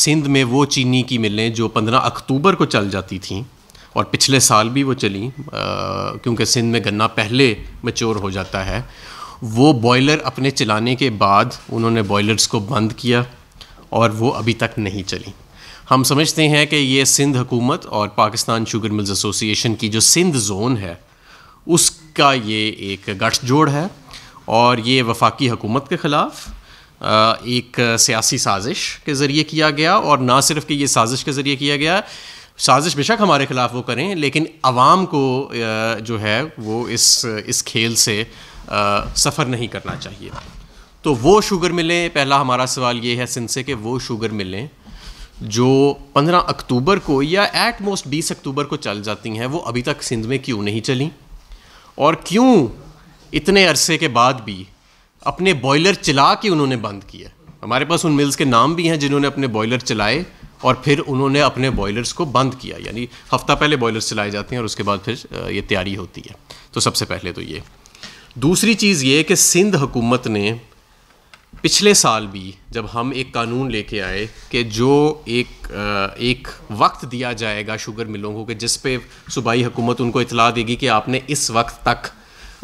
सिंध में वो चीनी की मिलें जो 15 अक्टूबर को चल जाती थीं और पिछले साल भी वो चली, क्योंकि सिंध में गन्ना पहले मैच्योर हो जाता है, वो बॉयलर अपने चलाने के बाद उन्होंने बॉयलर्स को बंद किया और वो अभी तक नहीं चली। हम समझते हैं कि ये सिंध हुकूमत और पाकिस्तान शुगर मिल्स एसोसिएशन की जो सिंध ज़ोन है उसका ये एक गठजोड़ है और ये वफाकी हुकूमत के ख़िलाफ़ एक सियासी साजिश के ज़रिए किया गया। और ना सिर्फ कि ये साजिश के ज़रिए किया गया, साजिश बेशक हमारे ख़िलाफ़ वो करें, लेकिन आवाम को जो है वो इस खेल से सफ़र नहीं करना चाहिए। तो वो शुगर मिलें, पहला हमारा सवाल ये है सिंध से कि वो शुगर मिलें जो 15 अक्टूबर को या एट मोस्ट 20 अक्टूबर को चल जाती हैं, वो अभी तक सिंध में क्यों नहीं चली, और क्यों इतने अरसे के बाद भी अपने बॉयलर चला के उन्होंने बंद किया। हमारे पास उन मिल्स के नाम भी हैं जिन्होंने अपने बॉयलर चलाए और फिर उन्होंने अपने बॉयलर्स को बंद किया, यानी हफ्ता पहले बॉयलर्स चलाए जाते हैं और उसके बाद फिर ये तैयारी होती है। तो सबसे पहले तो ये। दूसरी चीज़ ये कि सिंध हुकूमत ने पिछले साल भी जब हम एक कानून लेके आए कि जो एक वक्त दिया जाएगा शुगर मिलों को कि जिस पे सूबाई हुकूमत उनको इतला देगी कि आपने इस वक्त तक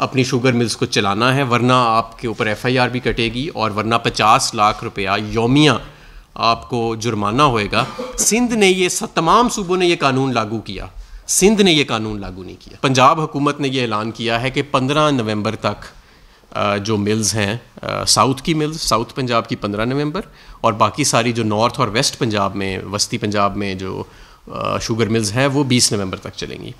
अपनी शुगर मिल्स को चलाना है, वरना आपके ऊपर FIR भी कटेगी और वरना 50 लाख रुपया यौमिया आपको जुर्माना होएगा। सिंध ने ये तमाम सूबों ने ये कानून लागू किया, सिंध ने ये कानून लागू नहीं किया। पंजाब हुकूमत ने ये ऐलान किया है कि 15 नवंबर तक जो मिल्स हैं, साउथ की मिल्स, साउथ पंजाब की 15 नवंबर और बाकी सारी जो नॉर्थ और वेस्ट पंजाब में, वस्ती पंजाब में जो शुगर मिल्स हैं वो 20 नवंबर तक चलेंगी।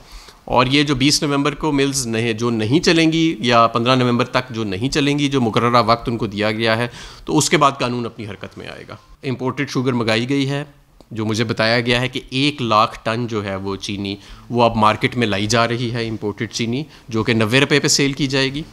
और ये जो 20 नवंबर को मिल्स जो नहीं चलेंगी या 15 नवंबर तक जो नहीं चलेंगी, जो मुकर्ररा वक्त उनको दिया गया है, तो उसके बाद कानून अपनी हरकत में आएगा। इम्पोर्टेड शुगर मंगाई गई है, जो मुझे बताया गया है कि 1 लाख टन जो है वो चीनी वो अब मार्केट में लाई जा रही है, इम्पोर्टेड चीनी, जो कि 90 रुपये पे सेल की जाएगी।